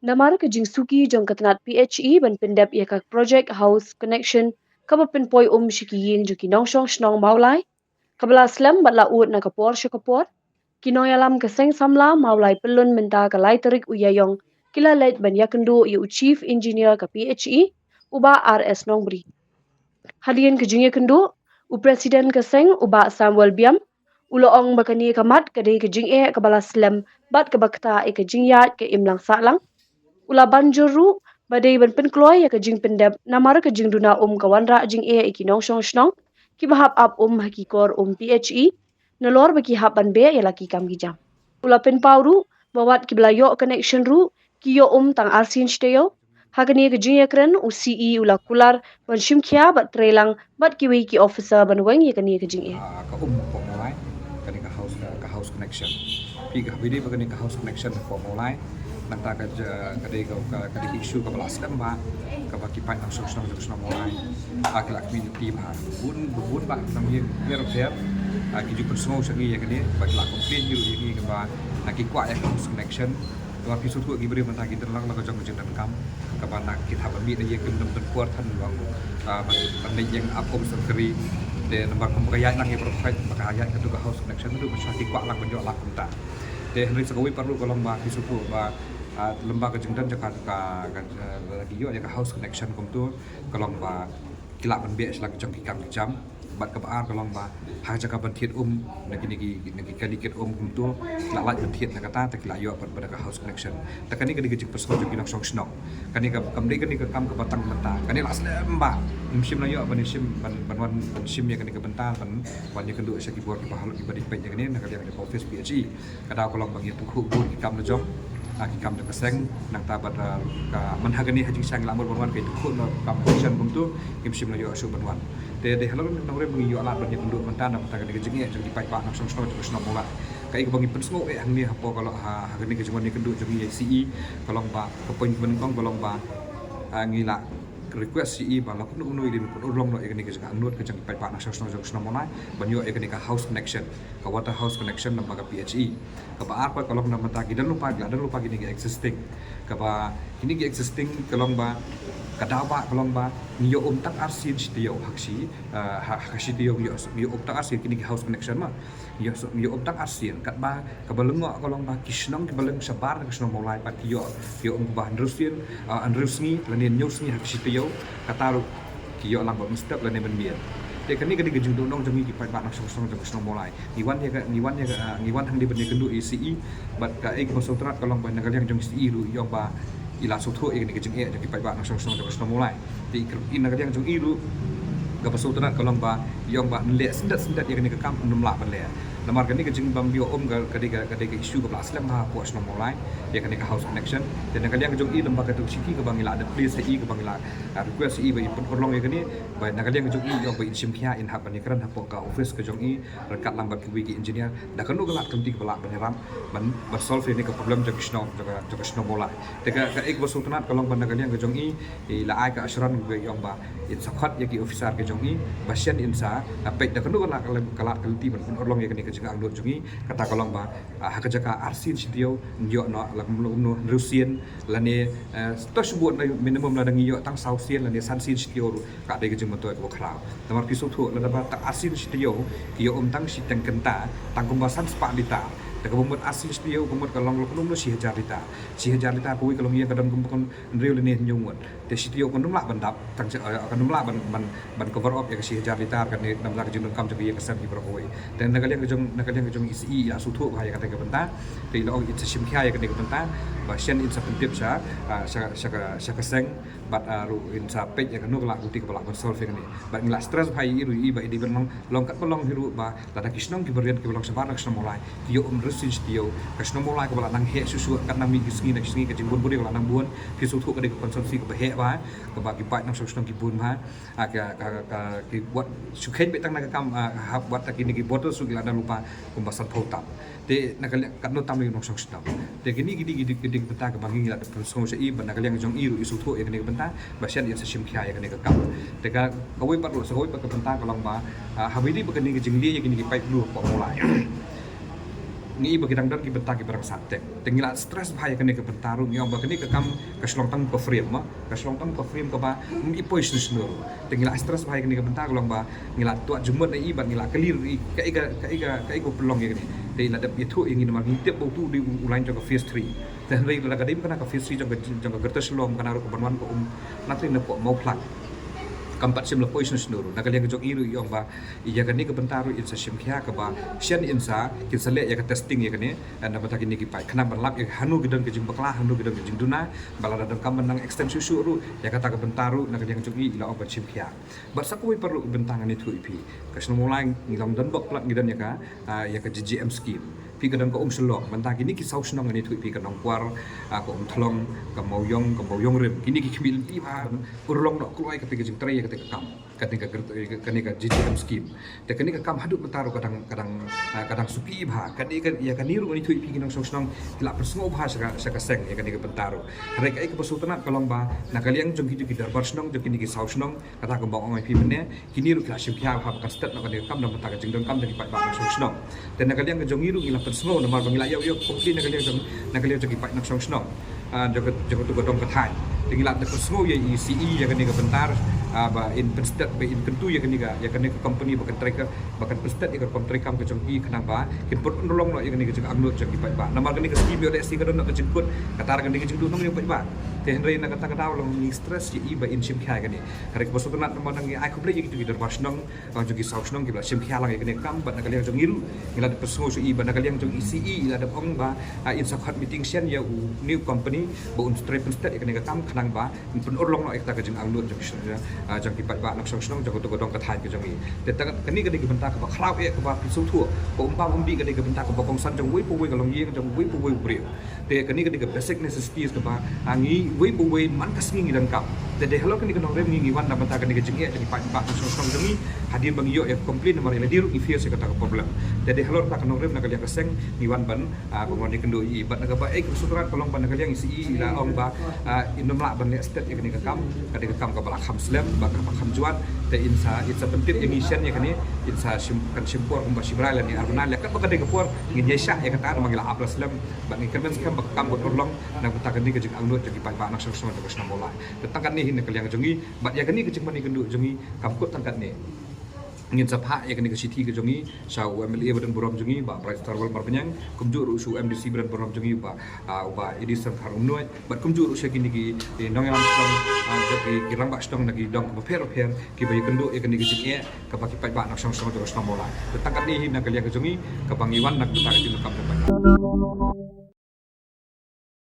Namara ke Jingsuki jong katanat PHE ban pendap ia ka project house connection kaba penpoi shiki yin juki nongshong shnong maulai kabla slam batla ut na kapor shakapor kinoy alam kaseng samla maulai pelun menta ka lai tarik uyayong kila let ban yakendu yu chief engineer ka PHE uba RS Nongbri hadian ke jingya kendu u presiden kaseng uba Samuel Biam uloong bakani kamat kadai ke jingye kabala slam bat kabakta e ke jingyat ke imlang salang ula banjuru badai ban penkloy ya kajing pendap namara kajing duna kawanra jing e ikinong shong shnong ki bahap ap hakikor PHE nalor baki hap ban be ya laki kam gijam ula pen pauru bawat ki belayo connection ru ki yo tang arsin shteo hagani kajing ya kren u CE ula kular ban shimkhia bat trelang bat ki wi ki officer ban wang ya kani kajing e ka po mulai kani ka house connection pi ka bidi kani ka house connection po mulai nanta ka kadi isu ka balas dan ba ka baki pai nang song mulai akila community ba bun ba nang ye fair ki ju personal sagi ya kani baki la complain yu ye ka ba ki kwa ya house connection wa pi sutu gi beri manta ki terlang la ka jong jeng dan kam ka ba nak kita ba mi ye kem dam kuat tan bang ban yang apom serkeri de nomor pemberian nang ye profit maka ayat kedua house connection itu masih kwa lang benjok lah kunta de henry sagawi perlu kolom ba ki sutu ba lembaga jengdan Jakarta lagi yo ya house connection kum tu kolong ba kilap ban be selagi jong kikam jam bat ka ba kolong ba ha jaka ban thiet nagi kadikit kum tu la ban thiet na kata ta kila yo pada ka house connection ta kani kadi jing personal jong kinong song snok kani ka kamri kani ka kam ka batang menta kani la slem ba sim la yo ban sim ban wan sim ya kani ka bental ban ya kendu saki bor ki bahalo ki badi pe ya kani na kali ada office PHE kada kolong bang itu khu bur ki kam na jong ki kam de kaseng nang tabat ka manhagani haji sang lamur bonwan ke tu no kam mission bum tu kim sim la yo asu bonwan de halo nang re bagi yo alat ban kendu mentan ta ka de jengi jadi pai pa nang song song tu sno bola kai bagi pensmo hang ni hapo kalau hagani ke jumani kendu jengi CE kalau ba appointment kong kalau ba ngila request CE ba la kunu unu idin kun ulong no ekani ke jang nut ke jang pai pa nang song song monai banyo ekani ka house connection ka water house connection nang baga PHE ka ba apa kalau na mata ki dan lupa gini ke existing ka ba ini ke existing kalong ba kadawa kalong ba niyo tak arsin sitiyo haksi hakasitiyo yo tak arsin kini ke house connection ma yo tak arsin kat ba kabalengo kalong ba kisnong kabaleng sabar kisnong mulai patiyo yo ba andrusin andrusni lanin nyusni haksitiyo kataru kiyo lang ba mustap lanin benbian de kani kadi gejung dong jami ki pai ba nang song jong mulai niwan hang di bende kendu ECE bat ka ek masuk terat kalong ba nagal yang jong CE lu yo ba ila suthu ek ni gejung jaki pai ba nang song jong mulai ti nagal yang jong ilu ga masuk terat kalong ba yo ba le sendat yang ni ka kam num la ban le lamar kani kejing bam bio kadi ka isu ka aslam ha puas no mulai ya kani ka house connection dan nagal yang jong i lembaga tu siki ka bangila ada please CE ka bangila request CE ba ipun orlong ya kani ba nagal yang jong i yo ba insim khia in hab ni kran hapo ka office ka jong i rekat lambat ki wiki engineer da kanu galat kamti ka balak ban ban solve ni ka problem jong sno bola te ka ek basu tunat kalong ban nagal yang jong i la ai ka asran yo ba it sakhat ya ki officer ka jong i basian insa pe da kanu galat kalti ban orlong ya kani jeng angdut jungi kata kolong ba hakajaka arsin sitio yo no la no rusian lane to subut minimum la dangi yo tang sausian lane sansin sitio ka de jeng moto ko khrau tamar pisu thu la ba ta arsin sitio ki yo tang siteng kenta tang kumbasan spalita ta kumut asin sitio kumut kalong lo no 1000 lita kui kalong ye kadam kumpon real ne nyungut te sitio kon la bandap tang kan la ban cover up ya 1000 lita kan ne nam la jeng kam jagi kesan di beroi dan nagal yang jong isi ya suthu ba ya kata ke benta te lo it sim khia ya kata ke benta ba shen in sa pentip sa keseng bat ru in sa pej ya kanu la uti kepala ban solve ni ba ngla stress bhai iru i ba di benong longkat pelong hiru ba la kisnong ki berian ki belong sabar kisnong mulai yo rusin tio kisnong mulai kepala nang he susu kan nang mi kisngi ke jimbun budi kepala nang buon ki suthu ke konsumsi ke he ba ke ba ki pai nang kisnong ki bun ma ki buat sukhen betang nak kam buat tak ni ki botol su ada lupa pembahasan pautam te nakal kan no tamu nong song stam te gini benta ka bangi la song se i ban nakal yang jong iru isu thu e ni benta basian ya sim khia ya ni ka kam te ka kawai parlo sa kawai pa ka benta ka long ba habidi ba ni jing li ya gini ki pai lu pa mulai ngi iba kidang dan ki benta ki barang santek tengila stress bahaya kene ke bentaru ngi ba kene ke kam ka shlong tang ko frame ka shlong tang ko frame ko ba i poison snur tengila stress bahaya kene ke bentar long ba ngila tuat jumut na iba ngila kelir ka iga pelong ya kene dei la dap itu ingin ma ngi tep tu di ulain jong phase 3 dan rei la kadim kana ka phase 3 jong gertes lom kana ro ko banwan ko natri na ko mau plak kampat sim la poison snuru nakal yang jok iru yong ba iya kani ke bentaru insa sim khia ka ba sian insa kin sale ya ka testing ya kani na bata kini ki pai khana berlap ya hanu gidan ke jing bakla hanu gidan ke jing duna bala dan kam nang extend susu ru ya kata ke bentaru nakal yang jok i la obat sim khia bar sakui perlu bentangan itu ipi kasno mulai ngilam dan bok plat gidan ya ka GGM scheme pi kadang ko selok bentang kini ki saus nong ni tu pi kadang kuar ko thlong ka mauyong rem kini ki khmil pi ba urlong no kluai ka pi jing trai ka te kam ka GGM scheme te kani ka kam haduk betaru kadang supi ba kani ka ya kani ru ni tu pi kinong saus nong kila persngo ba sa ka seng ya kani ka betaru rek ai ka pesultanat kalong ba nakaliang jong ki darbar snong jong kini ki saus nong kata ka bang oi pi mene kini ru ka sim khia ba ka stat no ka kam no beta ka jing dong kam jong ki pa ba saus nong te nakaliang ka jong iru ila semua nama bangila yau komplain nakaliang jong ipai nak song snong jong tu godong kathai tingila de semua ya ECE ya kani ka bentar ba in penstet ba in kentu ya kani ka company bakan tracker bakan penstet ya kontrak kam ka jong i kenapa kin put nolong no ya kani ka jong agno jong ipai ba nama kani ka scheme de si ka don ka jengkut katar kani ka jong du nong ipai ba te henry na kata kata long ni stress ya i ba in sim khia kani hari ka bosu nat nama nang ai komplain ya gitu ki darbar snong jong ki saus nong ki ba sim khia lang ya kani kam ba nakaliang jong iru ngila de pesngo su i ba nakaliang jong ECE ila de ong ba in sakhat meeting sian ya new company ba un straight penstet ya kani ka kam khanang ba pun urlong no ekta ka jong agno jong ki ba nak song jong to godong ka thai ka jong i te ta kani ka di benta ka ba khrau e ka ba pisu thu ko umbi ka di ka benta ka ba kong san jong wei pu wei ka long yeng jong wei pu wei brio te kani ka di ka basic necessities ka ba angi wei pu wei man ka singi dang kam te de hello kani ka nong rem ngi wan na benta kani ka jong e jong pa nak song jong i hadir bang yo ya complain mar ila diru i fear se ka ta ka problem te de hello ta ka nong rem na ka liang ka seng ngi wan ban ko ngoni kendo i bat na ka ba e ku surat kolong ban ka liang isi ila ong ba inom la ban le state ya kani ka kam ka ba kham slam ba ka kham juan te insa pentit emission ya kani insa kan simpor kumba sibral ni aruna le ka ba ka de kapur ngi yesha ya kata mangila aplas slam ba ngi kemen kam ba kam bolong na buta kani ka jing angno jong pa nak song song ta bola tetang kan ni hin ka liang jongi ba ya kani ka jing mani kendu jongi kam kut tangkat ni ngin sapha ya kani ka city ka jongi sa UMLA badan borom jongi ba price tarwal mar penyang kumju ru su MDC badan borom jongi ba edison kharum noi ba kumju ru se kini ki nong yang stong ki rang ba stong nagi dong ba pher ki ba kendo ya kani ka jing e ka ba ki pai ba nak song song ta bola tetang kan ni hin ka liang ka jongi ka bangiwan nak ta ka jing kam ba